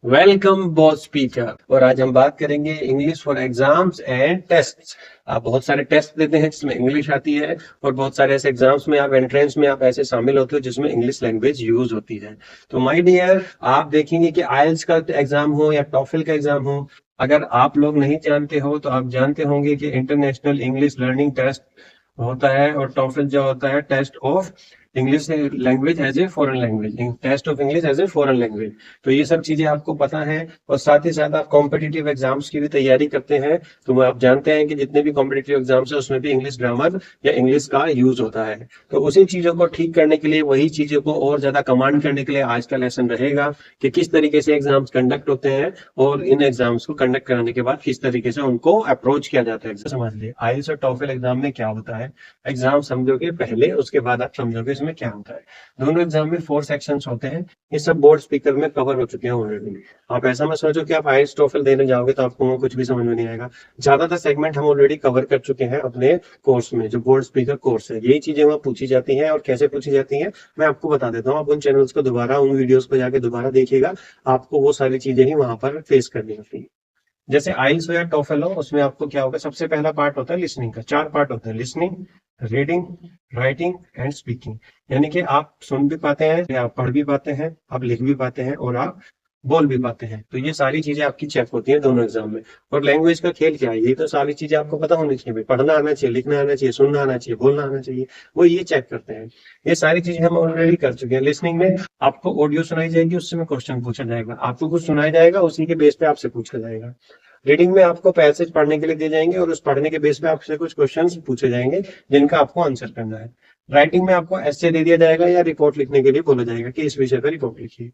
Welcome both speaker. और आज हम बात करेंगे English for exams and tests. आप बहुत सारे टेस्ट देते हैं जिसमें इंग्लिश आती है, और बहुत सारे ऐसे एग्जाम्स में आप एंट्रेंस में आप ऐसे शामिल होते हो जिसमें इंग्लिश लैंग्वेज यूज होती है। तो माय डियर, आप देखेंगे कि आइल्स का एग्जाम हो या टॉफल का एग्जाम हो, अगर आप लोग नहीं जानते हो तो आप जानते होंगे कि इंटरनेशनल इंग्लिश लर्निंग टेस्ट होता है, और टॉफल जो होता है test of English language as a foreign language, test of English as a foreign language. तो ये सब चीजें आपको पता है, और साथ ही साथ आप कॉम्पिटिटिव एग्जाम्स की भी तैयारी करते हैं, तो आप जानते हैं कि जितने भी कॉम्पिटिटिव एग्जाम्स है उसमें भी इंग्लिश ग्रामर या इंग्लिश का यूज होता है। तो उसी चीजों को ठीक करने के लिए, वही चीजों को और ज्यादा कमांड करने के लिए आज का लेसन रहेगा कि किस तरीके से एग्जाम्स कंडक्ट होते हैं, और इन एग्जाम्स को कंडक्ट कराने के बाद किस तरीके से उनको अप्रोच किया जाता है। समझ लिए आइल्स और टॉफल एग्जाम में क्या होता है। एग्जाम समझोगे पहले, उसके बाद आप समझोगे इसमें क्या होता है। दोनों एग्जाम में 4 सेक्शंस होते हैं। ये सब बोर्ड स्पीकर में कवर हो चुके हैं ऑलरेडी। आप ऐसा मत सोचो कि आप आइल्स टॉफल देने जाओगे तो आपको कुछ भी समझ में नहीं आएगा। ज्यादातर सेगमेंट हम ऑलरेडी कवर कर चुके हैं अपने कोर्स में, जो बोर्ड स्पीकर कोर्स है। यही चीजें वहां पूछी जाती हैं, और कैसे पूछी जाती हैं मैं आपको बता देता हूँ। आप उन चैनल्स को दोबारा, उन वीडियोस को जाके दोबारा देखिएगा, आपको वो सारी चीजें ही वहां पर फेस करनी होती है। जैसे आइल्स हो या टोफल हो, उसमें आपको क्या होगा, सबसे पहला पार्ट होता है लिसनिंग का। 4 पार्ट होते हैं: listening, reading, writing and speaking. यानी कि आप सुन भी पाते हैं, आप पढ़ भी पाते हैं, आप लिख भी पाते हैं, और आप बोल भी पाते हैं। तो ये सारी चीजें आपकी चेक होती हैं दोनों एग्जाम में। और लैंग्वेज का खेल क्या है, ये तो सारी चीजें आपको पता होनी चाहिए भाई। पढ़ना आना चाहिए, लिखना आना चाहिए, सुनना आना चाहिए, बोलना आना चाहिए, वो ये चेक करते हैं। ये सारी चीजें हम ऑलरेडी कर चुके हैं। लिसनिंग में आपको ऑडियो सुनाई जाएगी, उससे में क्वेश्चन पूछा जाएगा, आपको कुछ सुनाया जाएगा, उसी के बेस पे आपसे पूछा जाएगा। रीडिंग में आपको पैसेज पढ़ने के लिए दिए जाएंगे, और उस पढ़ने के बेस पे आपसे कुछ क्वेश्चंस पूछे जाएंगे जिनका आपको आंसर करना है। राइटिंग में आपको ऐसे दे दिया जाएगा या रिपोर्ट लिखने के लिए बोला जाएगा कि इस विषय पर रिपोर्ट लिखिए।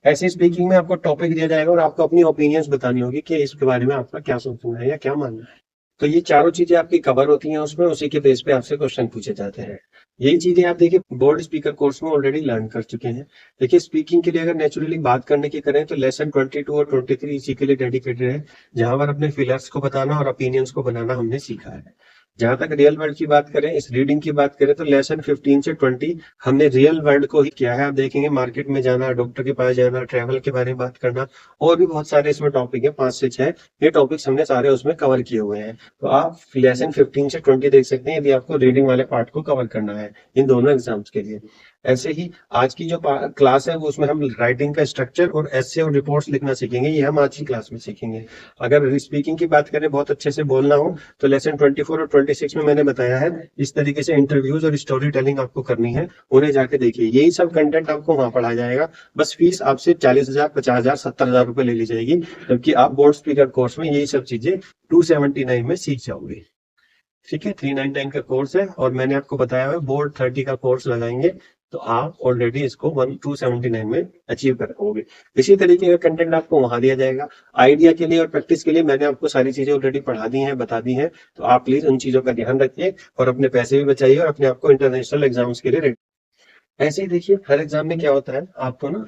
ऐसे स्पीकिंग में आपको टॉपिक दिया जाएगा, और आपको अपनी ओपिनियंस बतानी होगी कि इसके बारे में आपका क्या सोचना है या क्या मानना है। तो ये चारों चीजें आपकी कवर होती हैं उसमें, उसी के बेस पे आपसे क्वेश्चन पूछे जाते हैं। यही चीजें आप देखिए बोर्ड स्पीकर कोर्स में ऑलरेडी लर्न कर चुके हैं। देखिए स्पीकिंग के लिए अगर नेचुरली बात करने की करें तो लेसन 22 और 23 इसी के लिए डेडिकेटेड है, जहां पर अपने फीलर्स को बताना और ओपिनियंस को बनाना हमने सीखा है। जहां तक रियल वर्ल्ड की बात करें, इस रीडिंग की बात करें, तो लेसन 15 से 20 हमने रियल वर्ल्ड को ही किया है। आप देखेंगे मार्केट में जाना, डॉक्टर के पास जाना, ट्रैवल के बारे में बात करना, और भी बहुत सारे इसमें टॉपिक है, 5 से 6 ये टॉपिक्स हमने सारे उसमें कवर किए हुए हैं। तो आप लेसन 15 से 20 देख सकते हैं यदि आपको रीडिंग वाले पार्ट को कवर करना है इन दोनों एग्जाम्स के लिए। ऐसे ही आज की जो क्लास है वो, उसमें हम राइटिंग का स्ट्रक्चर और एसे और रिपोर्ट्स लिखना सीखेंगे। ये हम आज की क्लास में सीखेंगे। अगर स्पीकिंग की बात करें, बहुत अच्छे से बोलना हो, तो लेसन 24 और 26 में मैंने बताया है इस तरीके से इंटरव्यूज और स्टोरी टेलिंग आपको करनी है, उन्हें जाके देखिए। यही सब कंटेंट आपको वहां पढ़ाया जाएगा। बस फीस आपसे 40,000, 50,000, 70,000 रुपए ले ली जाएगी, जबकि आप बोर्ड स्पीकर कोर्स में यही सब चीजें 279 में सीख जाओगे। ठीक है, 399 का कोर्स है, और मैंने आपको बताया है बोर्ड 30 का कोर्स लगाएंगे तो आप ऑलरेडी इसको 279 में अचीव कर पाओगे। इसी तरीके का कंटेंट आपको वहां दिया जाएगा। आइडिया के लिए और प्रैक्टिस के लिए मैंने आपको सारी चीजें ऑलरेडी पढ़ा दी हैं, बता दी हैं। तो आप प्लीज उन चीजों का ध्यान रखिए, और अपने पैसे भी बचाइए, और अपने आपको इंटरनेशनल एग्जाम्स के लिए रेडी। ऐसे ही देखिए हर एग्जाम में क्या होता है, आपको ना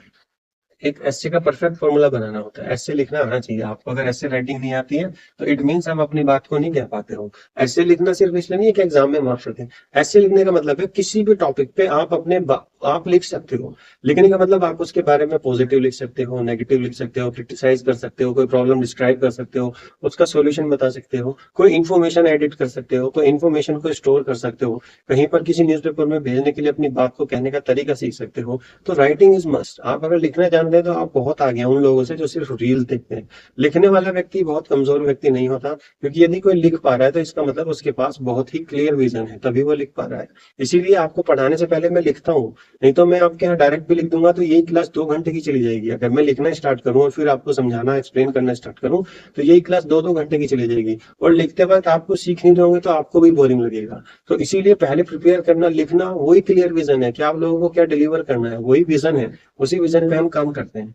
एक एस्से का परफेक्ट फॉर्मूला बनाना होता है। एस्से लिखना आना चाहिए आपको। अगर एस्से राइटिंग नहीं आती है तो इट मीन्स आप अपनी बात को नहीं कह पाते हो। एस्से लिखना सिर्फ इसलिए नहीं है कि एग्जाम में मार्क्स होते हैं। एस्से लिखने का मतलब है किसी भी टॉपिक पे आप आप लिख सकते हो। लिखने का मतलब आप उसके बारे में पॉजिटिव लिख सकते हो, नेगेटिव लिख सकते हो, क्रिटिसाइज कर सकते हो, कोई प्रॉब्लम डिस्क्राइब कर सकते हो, उसका सोल्यूशन बता सकते हो, कोई इन्फॉर्मेशन एडिट कर सकते हो, कोई इन्फॉर्मेशन को स्टोर कर सकते हो, कहीं पर किसी न्यूज़पेपर में भेजने के लिए अपनी बात को कहने का तरीका सीख सकते हो। तो राइटिंग इज मस्ट। आप अगर लिखना जानते हैं तो आप बहुत आगे हैं उन लोगों से जो सिर्फ रील देखते हैं। लिखने वाला व्यक्ति बहुत कमजोर व्यक्ति नहीं होता, क्योंकि यदि कोई लिख पा रहा है तो इसका मतलब उसके पास बहुत ही क्लियर विजन है, तभी वो लिख पा रहा है। इसीलिए आपको पढ़ाने से पहले मैं लिखता हूँ, नहीं तो मैं आपके यहाँ डायरेक्ट भी लिख दूंगा तो यही क्लास 2 घंटे की चली जाएगी। अगर मैं लिखना स्टार्ट करूँ और फिर आपको समझाना, एक्सप्लेन करना स्टार्ट करूँ, तो यही क्लास 2-2 घंटे की चली जाएगी, और लिखते वक्त आपको सीख नहीं दोगे तो आपको भी बोरिंग लगेगा। तो इसीलिए पहले प्रिपेयर करना, लिखना, वही क्लियर विजन है कि आप लोगों को क्या डिलीवर करना है, वही विजन है, उसी विजन पे हम काम करते हैं।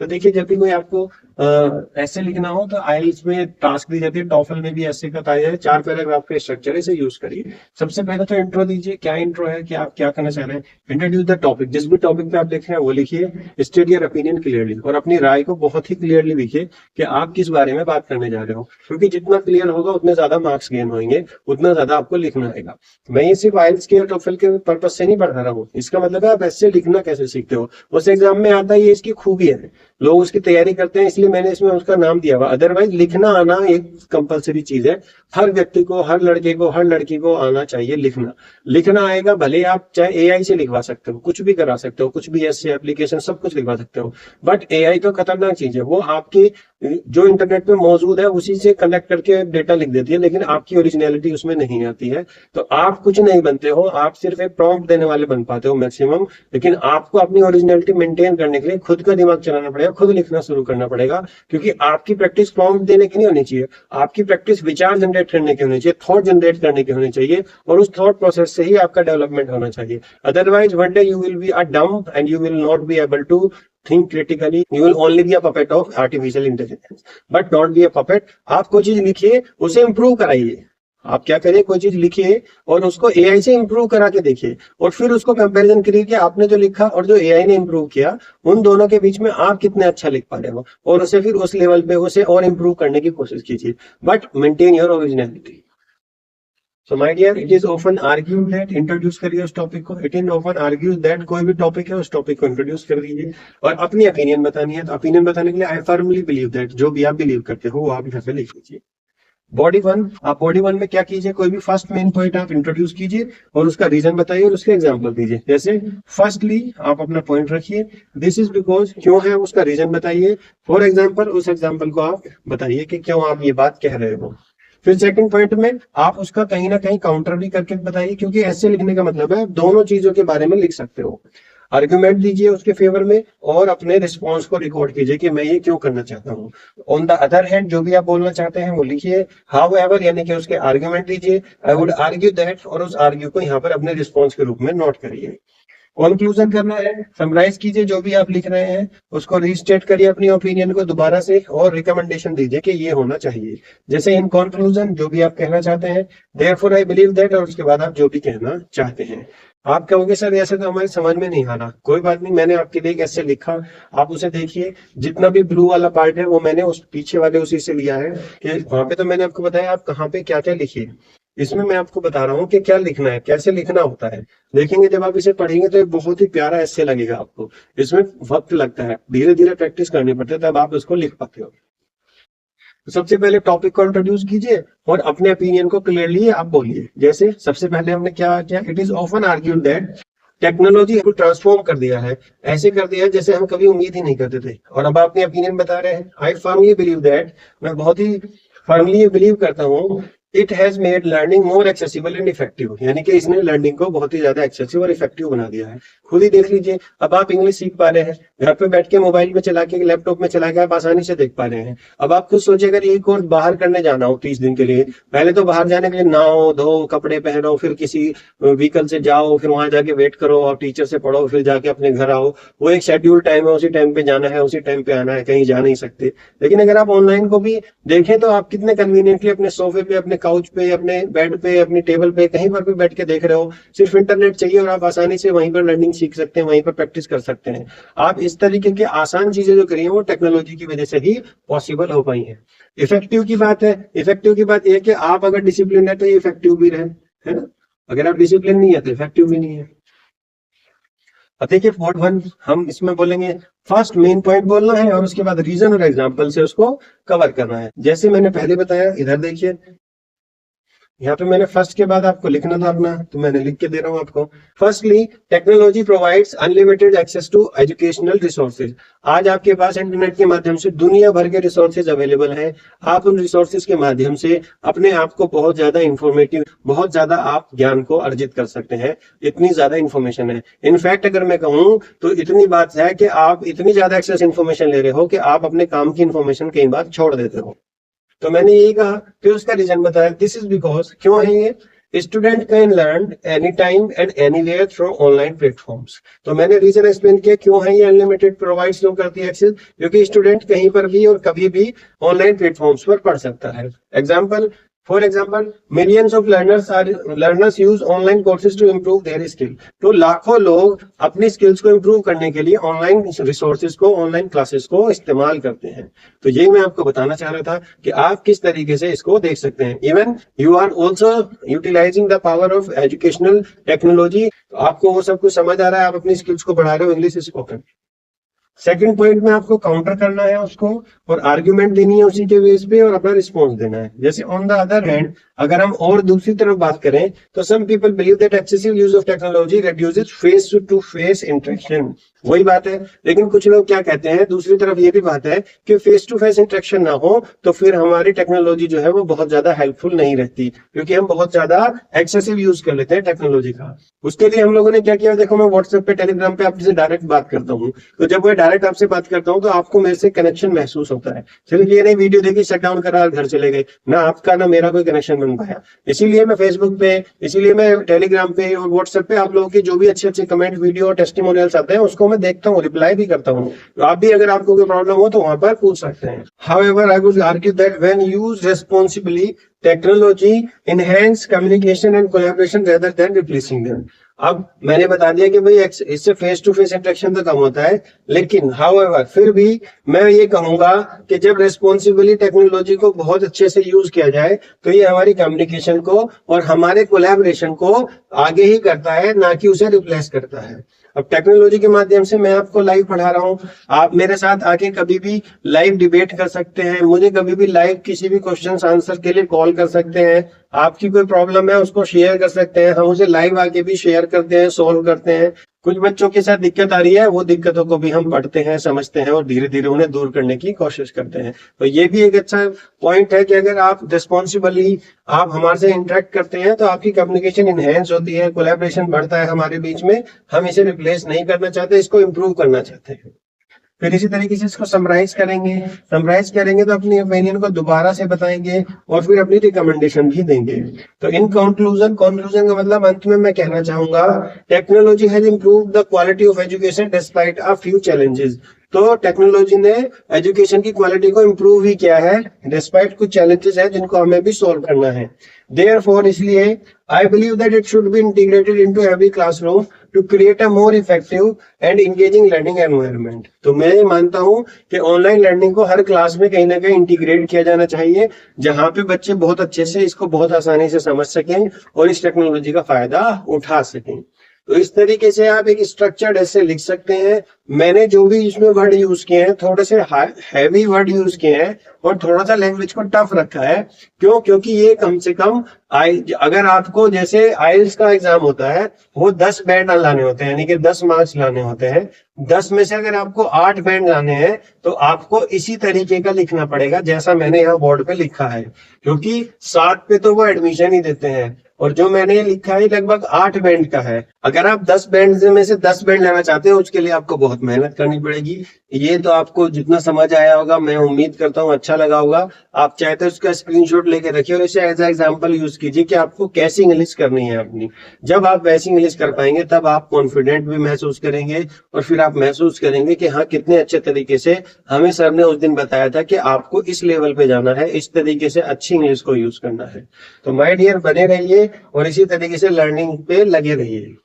तो देखिए जब भी कोई आपको ऐसे लिखना हो तो आइल्स में टास्क दी जाती है, टॉफल में भी ऐसे का है, 4 पैराग्राफ का स्ट्रक्चर है, इसे यूज करिए। सबसे पहले तो इंट्रो दीजिए, क्या इंट्रो है कि आप क्या करना चाह रहे हैं। इंट्रोड्यूस द टॉपिक, जिस भी टॉपिक पे आप लिख रहे हैं वो लिखिए। स्टेट योर ओपिनियन क्लियरली, और अपनी राय को बहुत ही क्लियरली लिखिए कि आप किस बारे में बात करने जा रहे हो, क्योंकि जितना क्लियर होगा उतने ज्यादा मार्क्स गेन होंगे, उतना ज्यादा आपको लिखना आएगा। मैं ये सिर्फ आइल्स के टॉफल के पर्पज से नहीं पढ़ा रहा हूँ, इसका मतलब है आप ऐसे लिखना कैसे सीखते हो, उस एग्जाम में आता है, ये इसकी खूबी है, लोग उसकी तैयारी करते हैं, इसलिए मैंने इसमें उसका नाम दिया हुआ। अदरवाइज लिखना आना एक कंपलसरी चीज है, हर व्यक्ति को, हर लड़के को, हर लड़की को आना चाहिए लिखना। लिखना आएगा, भले आप चाहे एआई से लिखवा सकते हो, कुछ भी करा सकते हो, कुछ भी ऐसे एप्लीकेशन सब कुछ लिखवा सकते हो, बट एआई तो खतरनाक चीज है, वो आपकी जो इंटरनेट पे मौजूद है उसी से कनेक्ट करके डेटा लिख देती है, लेकिन आपकी ओरिजिनलिटी उसमें नहीं आती है। तो आप कुछ नहीं बनते हो, आप सिर्फ एक प्रॉम्प्ट देने वाले बन पाते हो मैक्सिमम, लेकिन आपको अपनी ओरिजिनलिटी मेंटेन करने के लिए खुद का दिमाग चलाना पड़ेगा, खुद लिखना शुरू करना पड़ेगा, क्योंकि आपकी प्रैक्टिस प्रॉम्प्ट देने की नहीं होनी चाहिए, आपकी प्रैक्टिस विचार जनरेट करने की होनी चाहिए, थॉट जनरेट करने की होनी चाहिए, और उस थॉट प्रोसेस से ही आपका डेवलपमेंट होना चाहिए। Otherwise one day you will be a dumb and you will not be able to think critically, you will only be a puppet of artificial intelligence, but not be a puppet। आप कोई चीज लिखिए, उसे improve कराइए। आप क्या करिए, कोई चीज लिखिए और उसको एआई से इंप्रूव करा के देखिए, और फिर उसको कंपैरिजन करिए कि आपने जो लिखा और जो एआई ने इंप्रूव किया, उन दोनों के बीच में आप कितने अच्छा लिख पा रहे हो, और उसे फिर उस लेवल पे उसे और इंप्रूव करने की कोशिश कीजिए, but maintain your originality. So my dear, it is often argued that introduce करिए उस टॉपिक को, it is often argues that कोई भी टॉपिक है उस टॉपिक को इंट्रोड्यूस कर दीजिए, और अपनी ओपिनियन बतानी है तो ओपिनियन बताने के लिए आई फर्मली बिलीव दैट जो भी आप बिलीव करते हो वो आप यहाँ पे लिख लीजिए। बॉडी वन, आप बॉडी वन में क्या कीजिए, कोई भी फर्स्ट मेन पॉइंट आप इंट्रोड्यूस कीजिए और उसका रीजन बताइए और उसके एग्जांपल दीजिए। जैसे फर्स्टली आप अपना पॉइंट रखिए, दिस इज बिकॉज, क्यों है उसका रीजन बताइए, फॉर एग्जाम्पल उस एग्जाम्पल को आप बताइए कि क्यों आप ये बात कह रहे हो। फिर सेकंड पॉइंट में आप उसका कहीं ना कहीं काउंटर भी करके बताइए, क्योंकि ऐसे लिखने का मतलब है दोनों चीजों के बारे में लिख सकते हो। आर्ग्यूमेंट दीजिए उसके फेवर में और अपने रिस्पॉन्स को रिकॉर्ड कीजिए कि मैं ये क्यों करना चाहता हूँ। ऑन द अदर हैंड जो भी आप बोलना चाहते हैं वो लिखिए, हाउ एवर, यानी कि उसके आर्ग्यूमेंट दीजिए, आई वुड आर्ग्यू दैट, और उस आर्ग्यू को यहाँ पर अपने रिस्पॉन्स के रूप में नोट करिए। कंक्लूजन करना है, समराइज कीजिए जो भी आप लिख रहे हैं, उसको रीस्टेट करिए अपनी ओपिनियन को दोबारा से, और रिकमेंडेशन दीजिए कि ये होना चाहिए। जैसे इन कंक्लूजन जो भी आप कहना चाहते हैं, देयरफॉर आई बिलीव दैट, और उसके बाद आप जो भी कहना चाहते हैं। आप कहोगे सर ऐसे तो हमारे समझ में नहीं आना, कोई बात नहीं, मैंने आपके लिए ऐसे लिखा, आप उसे देखिए। जितना भी ब्लू वाला पार्ट है वो मैंने उस पीछे वाले उसी से लिया है, कि वहां पे तो मैंने आपको बताया आप कहाँ पे क्या क्या लिखिए, इसमें मैं आपको बता रहा हूँ कि क्या लिखना है, कैसे लिखना होता है। देखेंगे जब आप इसे पढ़ेंगे तो बहुत ही प्यारा ऐसे लगेगा आपको, इसमें वक्त लगता है, धीरे धीरे प्रैक्टिस करनी पड़ती है, तब आप इसको लिख पाते हो। तो सबसे पहले टॉपिक को इंट्रोड्यूस कीजिए और अपने ओपिनियन को क्लियरली आप बोलिए। जैसे सबसे पहले हमने क्या किया, it is often argued that technology को ट्रांसफॉर्म कर दिया है, ऐसे कर दिया है जैसे हम कभी उम्मीद ही नहीं करते थे, और अब आप अपने ओपिनियन बता रहे हैं। आई फर्मली बिलीव दैट, मैं बहुत ही फर्मली बिलीव करता हूँ, it has made learning more accessible and effective, यानी कि इसने लर्निंग को बहुत ही ज्यादा एक्सेसिव और इफेक्टिव बना दिया है। खुद ही देख लीजिए, अब आप इंग्लिश सीख पा रहे हैं, घर पे बैठ के मोबाइल में चला के, लैपटॉप में चला के आप आसानी से देख पा रहे हैं। अब आप खुद सोचिए अगर ये कोर्स बाहर करने जाना हो 30 दिन के लिए, पहले तो बाहर जाने के लिए नहाओ धो कपड़े पहनो, फिर किसी व्हीकल से जाओ, फिर वहां जाके वेट करो और टीचर से पढ़ो, फिर जाके अपने घर आओ, वो एक शेड्यूल टाइम है, उसी टाइम पे जाना है, उसी टाइम पे आना है, कहीं जा नहीं सकते। लेकिन अगर आप ऑनलाइन को भी देखें तो आप कितने कन्वीनियंटली अपने सोफे पे, अपने काउच पे, अपने बेड पे, अपनी टेबल पे, कहीं पर भी बैठ के देख रहे हो, सिर्फ इंटरनेट चाहिए और आप आसानी से वहीं पर लर्निंग सीख सकते हैं, वहीं पर प्रैक्टिस कर सकते हैं। आप इस तरीके की आसान चीजें जो करी हैं वो टेक्नोलॉजी की वजह से ही पॉसिबल हो पाई हैं। इफेक्टिव की बात है, इफेक्टिव की बात यह है कि आप अगर डिसिप्लिन है तो ये इफेक्टिव भी रहे, है ना। अगर आप डिसिप्लिन नहीं है तो इफेक्टिव भी नहीं है। अब देखिए पॉइंट वन हम इसमें बोलेंगे, फर्स्ट मेन पॉइंट बोलना है और उसके बाद रीजन और एग्जांपल से उसको कवर करना है। जैसे मैंने पहले बताया, इधर देखिए, यहाँ पे मैंने फर्स्ट के बाद आपको लिखना था अपना, तो मैंने लिख के दे रहा हूँ आपको। Firstly, technology provides unlimited access to educational resources. आज आपके पास इंटरनेट के माध्यम से दुनिया भर के रिसोर्सेज अवेलेबल हैं। आप उन रिसोर्सेज के माध्यम से अपने आप को बहुत ज्यादा इंफॉर्मेटिव, बहुत ज्यादा आप ज्ञान को अर्जित कर सकते हैं। इतनी ज्यादा इंफॉर्मेशन है, इनफैक्ट अगर मैं कहूँ तो इतनी बात है कि आप इतनी ज्यादा एक्सेस इंफॉर्मेशन ले रहे हो कि आप अपने काम की इंफॉर्मेशन कई बार छोड़ देते हो। तो मैंने यही कहा, फिर उसका रीजन बताया, दिस इज बिकॉज, क्यों है ये, student can learn any time and anywhere through online platforms. तो मैंने रीजन एक्सप्लेन किया क्यों है ये अनलिमिटेड प्रोवाइड्स क्यों करती है एक्सेस, क्योंकि स्टूडेंट कहीं पर भी और कभी भी ऑनलाइन प्लेटफॉर्म्स पर पढ़ सकता है। Example, For example, millions of learners use online courses to improve their skill. तो लाखों लोग अपनी स्किल्स को इम्प्रूव करने के लिए ऑनलाइन रिसोर्सेज को, ऑनलाइन क्लासेस को इस्तेमाल करते हैं। तो यही मैं आपको बताना चाह रहा था कि आप किस तरीके से इसको देख सकते हैं। Even you are also utilising the power of educational technology. आपको वो सब कुछ समझ आ रहा है, आप अपनी स्किल्स को बढ़ा रहे हो इंग्लिश स्पोकन। सेकंड पॉइंट में आपको काउंटर करना है उसको और आर्ग्यूमेंट देनी है उसी के बेस पे और अपना रिस्पॉन्स देना है। जैसे ऑन द अदर हैंड अगर हम और दूसरी तरफ बात करें तो some people believe that excessive use of technology reduces face to face interaction. वही बात है, लेकिन कुछ लोग क्या कहते हैं, दूसरी तरफ ये भी बात है कि फेस टू फेस इंटरेक्शन ना हो तो फिर हमारी टेक्नोलॉजी जो है वो बहुत ज्यादा हेल्पफुल नहीं रहती, क्योंकि हम बहुत ज्यादा एक्सेसिव यूज कर लेते हैं टेक्नोलॉजी का। उसके लिए हम लोगों ने क्या किया, देखो मैं व्हाट्सएप पे, टेलीग्राम पे आपसे डायरेक्ट बात करता हूँ, तो जब मैं डायरेक्ट आपसे बात करता हूँ तो आपको मेरे से कनेक्शन महसूस होता है। सिर्फ ये नहीं वीडियो देखी, शट डाउन करा, घर चले गए, ना आपका ना मेरा कोई कनेक्शन बन पाया। इसीलिए मैं फेसबुक पे, इसीलिए मैं टेलीग्राम पे और व्हाट्सएप पे आप लोगों के जो भी अच्छे अच्छे कमेंट, वीडियो और टेस्टिमोनियल्स आते हैं उसको मैं देखता हूँ, रिप्लाई भी करता हूँ। तो आप भी अगर आपको कोई प्रॉब्लम हो तो वहां पर पूछ सकते हैं। However, I would argue that when used responsibly, technology enhance communication and collaboration rather than replacing them. अब मैंने बता दिया कि भाई इससे फेस टू फेस इंटरेक्शन तो कम होता है, लेकिन हाउएवर फिर भी मैं ये कहूंगा कि जब रेस्पॉन्सिबली टेक्नोलॉजी को बहुत अच्छे से यूज किया जाए तो ये हमारी कम्युनिकेशन को और हमारे कोलैबोरेशन को आगे ही करता है, ना कि उसे रिप्लेस करता है। अब टेक्नोलॉजी के माध्यम से मैं आपको लाइव पढ़ा रहा हूँ, आप मेरे साथ आके कभी भी लाइव डिबेट कर सकते हैं, मुझे कभी भी लाइव किसी भी क्वेश्चन आंसर के लिए कॉल कर सकते हैं, आपकी कोई प्रॉब्लम है उसको शेयर कर सकते हैं, हम उसे लाइव आके भी शेयर करते हैं, सोल्व करते हैं। कुछ बच्चों के साथ दिक्कत आ रही है, वो दिक्कतों को भी हम पढ़ते हैं, समझते हैं और धीरे धीरे उन्हें दूर करने की कोशिश करते हैं। तो ये भी एक अच्छा पॉइंट है कि अगर आप रिस्पॉन्सिबली आप हमारे से इंटरेक्ट करते हैं तो आपकी कम्युनिकेशन इनहेंस होती है, कोलैबोरेशन बढ़ता है हमारे बीच में। हम इसे रिप्लेस नहीं करना चाहते, इसको इम्प्रूव करना चाहते हैं। फिर इसी तरीके से इसको समराइज करेंगे तो अपनी ओपिनियन को दोबारा से बताएंगे और फिर अपनी रिकमेंडेशन भी देंगे। तो इन कंक्लूजन का मतलब अंत में मैं कहना चाहूंगा, technology has improved the quality of education despite a few challenges. तो टेक्नोलॉजी ने एजुकेशन की क्वालिटी को इम्प्रूव ही किया है, डिस्पाइट कुछ चैलेंजेस हैं जिनको हमें भी सॉल्व करना है। Therefore, इसलिए I believe that it should be integrated into every classroom to create a more effective and engaging learning environment. तो मैं ये मानता हूँ कि ऑनलाइन लर्निंग को हर क्लास में कहीं ना कहीं इंटीग्रेट किया जाना चाहिए, जहाँ पे बच्चे बहुत अच्छे से इसको बहुत आसानी से समझ सकें और इस टेक्नोलॉजी का फायदा उठा सकें। तो इस तरीके से आप एक स्ट्रक्चर्ड ऐसे लिख सकते हैं। मैंने जो भी इसमें वर्ड यूज किए हैं, थोड़े से हैवी वर्ड यूज किए हैं और थोड़ा सा लैंग्वेज को टफ रखा है। क्यों? क्योंकि ये कम से कम अगर आपको जैसे आइल्स का एग्जाम होता है, वो 10 बैंड लाने होते हैं, यानी कि 10 मार्क्स लाने होते हैं। 10 में से अगर आपको 8 बैंड लाने हैं तो आपको इसी तरीके का लिखना पड़ेगा जैसा मैंने यहाँ बोर्ड पे लिखा है, क्योंकि 7 पे तो वो एडमिशन ही देते हैं और जो मैंने लिखा है लगभग 8 बैंड का है। अगर आप 10 बैंड में से 10 बैंड लेना चाहते हो, उसके लिए आपको बहुत मेहनत करनी पड़ेगी। ये तो आपको जितना समझ आया होगा, मैं उम्मीद करता हूँ अच्छा लगा होगा। आप चाहे तो उसका स्क्रीनशॉट लेके रखिए और इसे एज एग्जांपल यूज कीजिए कि आपको कैसी इंग्लिश करनी है अपनी। जब आप वैसी इंग्लिश कर पाएंगे तब आप कॉन्फिडेंट भी महसूस करेंगे और फिर आप महसूस करेंगे कि हाँ, कितने अच्छे तरीके से हमें सर ने उस दिन बताया था कि आपको इस लेवल पे जाना है, इस तरीके से अच्छी इंग्लिश को यूज करना है। तो माय डियर, बने रहिए और इसी तरीके से लर्निंग पे लगे रहिए।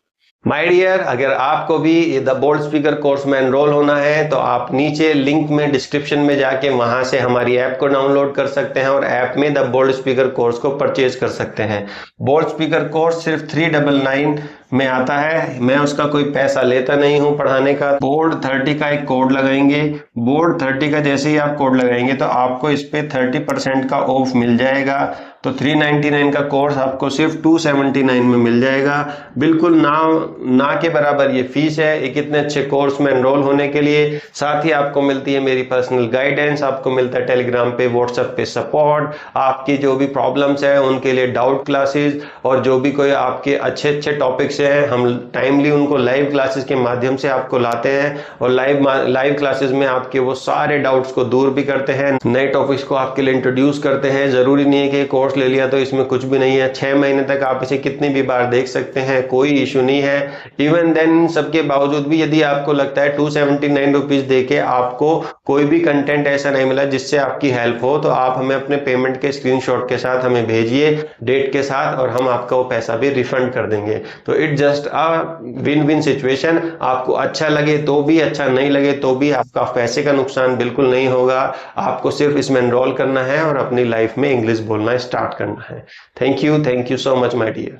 माय डियर, अगर आपको भी द बोल्ड स्पीकर कोर्स में एनरोल होना है तो आप नीचे लिंक में डिस्क्रिप्शन में जाके वहां से हमारी ऐप को डाउनलोड कर सकते हैं और ऐप में द बोल्ड स्पीकर कोर्स को परचेज कर सकते हैं। बोल्ड स्पीकर कोर्स सिर्फ 399 में आता है, मैं उसका कोई पैसा लेता नहीं हूं पढ़ाने का। बोर्ड 30 का एक कोड लगाएंगे, बोर्ड 30 का जैसे ही आप कोड लगाएंगे तो आपको इस पे 30% का ऑफ मिल जाएगा। तो 399 का कोर्स आपको सिर्फ 279 में मिल जाएगा। बिल्कुल ना के बराबर ये फीस है एक इतने अच्छे कोर्स में एनरोल होने के लिए। साथ ही आपको मिलती है मेरी पर्सनल गाइडेंस, आपको मिलता है टेलीग्राम पे, व्हाट्सएप पे सपोर्ट, आपकी जो भी प्रॉब्लम्स है उनके लिए डाउट क्लासेस, और जो भी कोई आपके अच्छे टॉपिक्स बच्चे हैं, हम टाइमली उनको लाइव क्लासेस के माध्यम से आपको लाते हैं और लाइव क्लासेस में आपके वो सारे डाउट्स को दूर भी करते हैं, नए टॉपिक्स को आपके लिए इंट्रोड्यूस करते हैं। जरूरी नहीं है कि कोर्स ले लिया तो इसमें कुछ भी नहीं है, 6 महीने तक आप इसे कितनी भी बार देख सकते हैं, कोई इशू नहीं है। इवन देन सबके बावजूद भी यदि आपको लगता है 279 रुपीज दे के आपको कोई भी कंटेंट ऐसा नहीं मिला जिससे आपकी हेल्प हो, तो आप हमें अपने पेमेंट के स्क्रीनशॉट के साथ हमें भेजिए डेट के साथ, और हम आपका वो पैसा भी रिफंड कर देंगे। तो it just a win win situation. आपको अच्छा लगे तो भी, अच्छा नहीं लगे तो भी आपका पैसे का नुकसान बिल्कुल नहीं होगा। आपको सिर्फ इसमें एनरोल करना है और अपनी लाइफ में इंग्लिश बोलना स्टार्ट करना है। Thank you so much my dear.